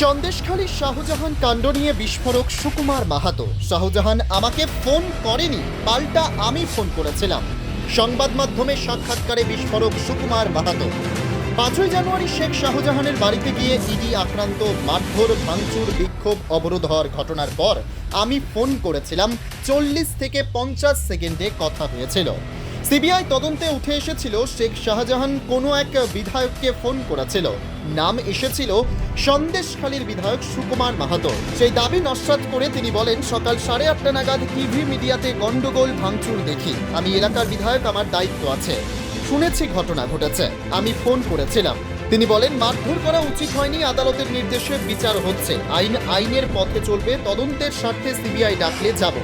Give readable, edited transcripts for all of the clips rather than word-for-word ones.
সন্দেশখালীর শাহজাহান কাণ্ড নিয়ে বিস্ফোরক সুকুমার মাহাতো। শাহজাহান আমাকে ফোন করেনি, পাল্টা আমি ফোন করেছিলাম। সংবাদ মাধ্যমে সাক্ষাৎকারে বিস্ফোরক সুকুমার মাহাতো। 5ই জানুয়ারি শেখ শাহজাহানের বাড়িতে গিয়ে ইডি আক্রান্ত, মারধর, ভাঙচুর, বিক্ষোভ, অবরোধ হওয়ার ঘটনার পর আমি ফোন করেছিলাম। 40 থেকে 50 সেকেন্ডে কথা হয়েছিল। সিবিআই তদন্তে উঠে এসেছিল শেখ শাহজাহান কোনো এক বিধায়ককে ফোন করেছিল। নাম এসেছিল সন্দেশখালীর বিধায়ক সুকুমার মাহাতো। সেই দাবি নস্যাৎ করে তিনি বলেন, সকাল 8:30 নাগাদ টিভি মিডিয়াতে গন্ডগোল, ভাঙচুর দেখি। আমি এলাকার বিধায়ক, আমার দায়িত্ব আছে। শুনেছি ঘটনা ঘটেছে, আমি ফোন করেছিলাম। তিনি বলেন, মারধর করা উচিত হয়নি, আদালতের নির্দেশে বিচার হচ্ছে। আইনের পথে চলবে, তদন্তের স্বার্থে সিবিআই ডাকলে যাব।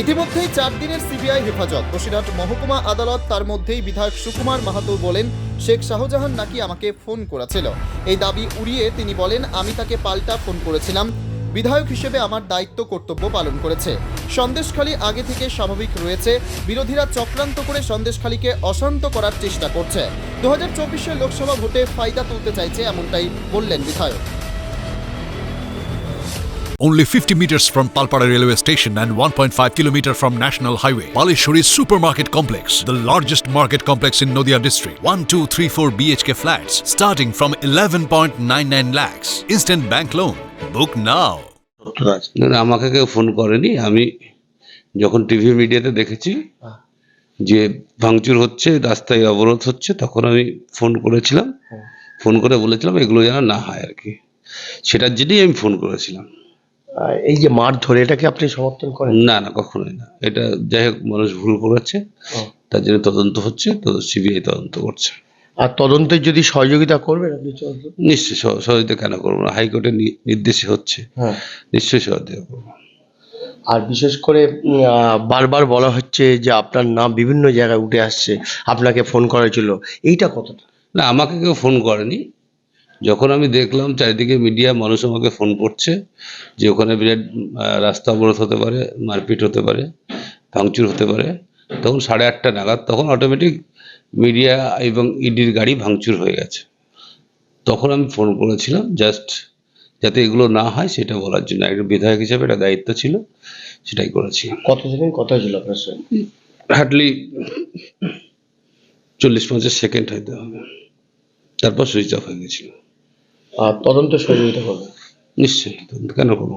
ইতিমধ্যেই 4 দিনের সিবিআই হেফাজত। বসিরহাট মহকুমা আদালত। তার মধ্যেই বিধায়ক সুকুমার মাহাতো বলেন, শেখ শাহজাহান নাকি আমাকে ফোন করেছিল। এই দাবি উড়িয়ে তিনি বলেন, আমি তাকে পাল্টা ফোন করেছিলাম। বিধায়ক হিসেবে আমার দায়িত্ব কর্তব্য পালন করেছে। সন্দেশখালী আগে থেকে স্বাভাবিক রয়েছে। বিরোধীরা চক্রান্ত করে সন্দেশখালীকে অশান্ত করার চেষ্টা করছে। 2024 লোকসভা ভোটে ফায়দা তুলতে চাইছে, এমনটাই বললেন বিধায়ক। Only 50 meters from Palpara railway station and 1.5 kilometer from National Highway, Palishuri Supermarket Complex, the largest market complex in Nadia district. 1, 2, 3, 4 BHK flats starting from 11.99 lakhs. Instant bank loan. Book now. আমাকে কেউ phone করেনি। আমি যখন TV মিডিয়াতে দেখেছি যে ভাঙচুর হচ্ছে, রাস্তায় অবরোধ হচ্ছে, তখন আমি ফোন করেছিলাম। ফোন করে বলেছিলাম এগুলো যেন না হয় আর কি। সেটার জন্যই আমি ফোন করেছিলাম। এই যে মারধর, এটাকে আপনি সমর্থন করেন? না না, কখনোই না। এটা যাই হোক, মানুষ ভুল করেছে, তার জন্য তদন্ত হচ্ছে, তো সিবিআই তদন্ত করছে। আর তদন্তের যদি সহযোগিতা করবেন আপনি? নিশ্চয়ই সহযোগিতা কেন করবো না, হাইকোর্টের নির্দেশে হচ্ছে, নিশ্চয়ই সহযোগিতা করবো। আর বিশেষ করে বারবার বলা হচ্ছে যে আপনার নাম বিভিন্ন জায়গায় উঠে আসছে, আপনাকে ফোন করা ছিল, এইটা কতটা? না, আমাকে কেউ ফোন করেনি। যখন আমি দেখলাম চারিদিকে মিডিয়া, মানুষ আমাকে ফোন করছে যে ওখানে বিরাট রাস্তা অবরোধ হতে পারে, মারপিট হতে পারে, ভাঙচুর হতে পারে, তখন 8:30 নাগাদ তখন অটোমেটিক মিডিয়া এবং ইডির গাড়ি ভাঙচুর হয়ে গেছে। তখন আমি ফোন করেছিলাম জাস্ট যাতে এগুলো না হয় সেটা বলার জন্য। একজন বিধায়ক হিসেবে একটা দায়িত্ব ছিল, সেটাই করেছিলাম। কত সেকেন্ড কথা ছিল আপনার সঙ্গে? হার্ডলি 40-50 সেকেন্ড হইতে হবে, তারপর সুইচ অফ হয়ে গেছিল। আর তদন্ত সহযোগিতা করবে? নিশ্চয়ই, কেন করবো।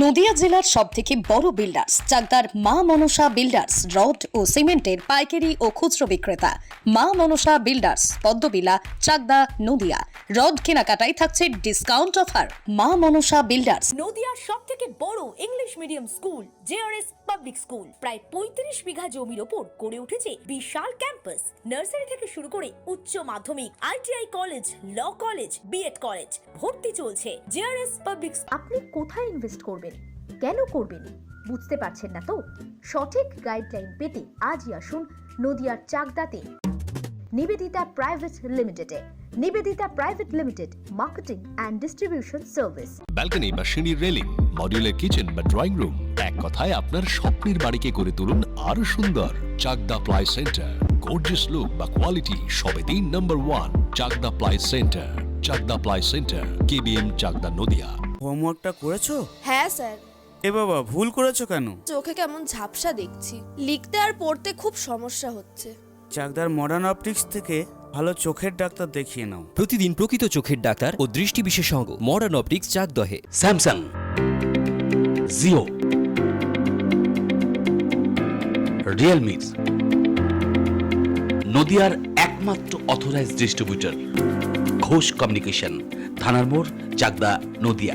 নদিয়া জেলার সবথেকে বড় বিল্ডার্স চাকদার মা মনসা বিল্ডার্স, রড ও সিমেন্টের পাইকারি ও খুচরো বিক্রেতা। মা মনসা বিল্ডার্স, পদ্মবিলা, চাকদা, নদিয়া। রড কেনাকাটায় থাকছে ডিসকাউন্ট অফার। মা মনসা বিল্ডার্স। নদিয়ার সবথেকে বড় English medium school JRS public school, প্রায় 35 বিঘা জমির ওপর গড়ে উঠেছে বিশাল ক্যাম্পাস। নার্সারি থেকে শুরু করে উচ্চ মাধ্যমিক, ITI college, law college, BEd college, ভর্তি চলছে। JRS public. আপনি কোথায় ইনভেস্ট করবেন, কেন করবেন বুঝতে পারছেন না তো? সঠিক গাইডলাইন পেতে আজই আসুন নদিয়ার চাকদাতে নিবেদিতা প্রাইভেট লিমিটেডে। Nivedita private limited, marketing and distribution service. Balcony বা সিঁড়ির রেলিং, মডিউলার কিচেন বা ড্রয়িং রুম, এক কথায় আপনার স্বপ্নের বাড়িকে করে তুলুন আরো সুন্দর। Chakda ply centre, gorgeous look বা কোয়ালিটি সবে 3 number 1 Chakda ply centre. Chakda ply centre, KBM, Chakda, Nadia. হোমওয়ার্কটা করেছো? হ্যাঁ স্যার। এ বাবা, ভুল করেছো কেন? চোখে কেমন ঝাপসা দেখছি, লিখতে আর পড়তে খুব সমস্যা হচ্ছে। চাকদার মডার্ন অপটিক্স থেকে ভালো চোখের ডাক্তার দেখিয়ে নাও। প্রতিদিন প্রকৃত চোখের ডাক্তার ও দৃষ্টি বিশেষজ্ঞ মডার্ন অপটিক্স, চাকদহে। স্যামসাং, জিও, রিয়েলমি, নদিয়ার একমাত্র অথরাইজড ডিস্ট্রিবিউটর ঘোষ কমিউনিকেশন, থানার মোড়, চাকদা, নদিয়া।